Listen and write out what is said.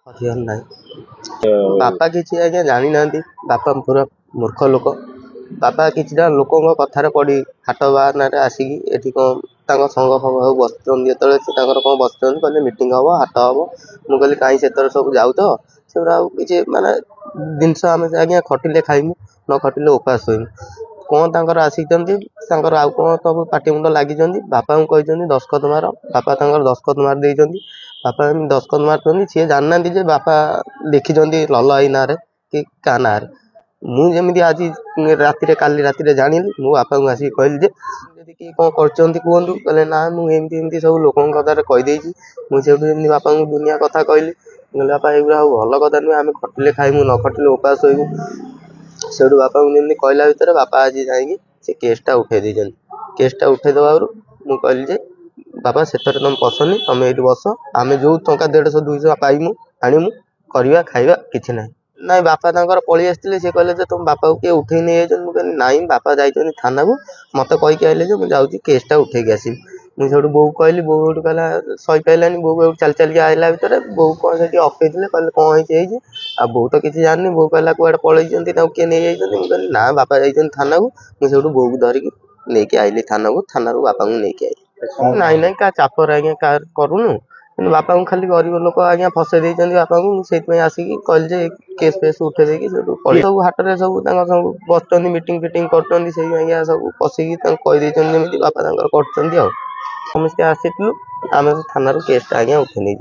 हथियार ना बापा किसी आज्ञा जानी ना बापा पूरा मूर्ख लोक बापा किसी लोक कथार पड़ी हाट बाहर आसिकी एटी कौन संग फंग बसुँच जो कौन बसुँच कहले मीटिंग हम हाट हम मुझे कहीं से सब जाऊ तो से किसी मानने जिनस आम आज्ञा खटिले खाइमु न खटिले उपास होइमु कौन तर आसिक आउ कौन सब पाटिमुंड लगी बापा को कहते दस्खत मार बापा दस्खत मार दे बापा दस्खत मार सी जानना बापा लिखी लल आई ना कि क्या ना मुझे आज राति काली राति जानी मो बापा को आसिक कहली कि कौन कहते कहले ना मुझे सब लोक कथार कहीदे मुझे बापा को दुनिया कथा कहली बापा एगुरा भल कथा नुहे आम खटिले खाइमु न खटिले उपास होइबु से बापा को जमी कहला भितर बापा आज जाकि से केसटा उठे देते केसटा उठे दबार मुझे कहली बापा से तुम पसनी तुम ये बस आम जो टंका 150 200 पाइमु आणिमु करवा खाइबा किसी ना ना बापा पलि आसते सी कहले तुम बापा को किए उठे नहीं जाए मुझे ना बापा जाइए थाना को मत कहीकि आइले मुझे जाऊँगी केसटा उठे आसमि मुझे बो कहली बो कहला सही पाइलानी बो चल चल आइला भितर बो कौन से अफे कहले कौन होती आ बो तो किसी जानी बो कहला कौन पलि किए नहीं जाइए मुझे ना बापा जाइए थाना को मुझे बो को धरिकी लेके आइली थाना को थाना बापा को लेके आई नाई नाई क्या चापर आज्ञा क्या करूनु बापा को खाली गरीब लोक आज्ञा फसई देते बापा को मुझे आसिकी कहली केस फेस उठे देकी सब हाट में सब बस मीटिंग फिटिंग कर सब पशिकी कहीदे बापा कर समस्ते आसी आम थाना केसटा आज्ञा उठे नहीं।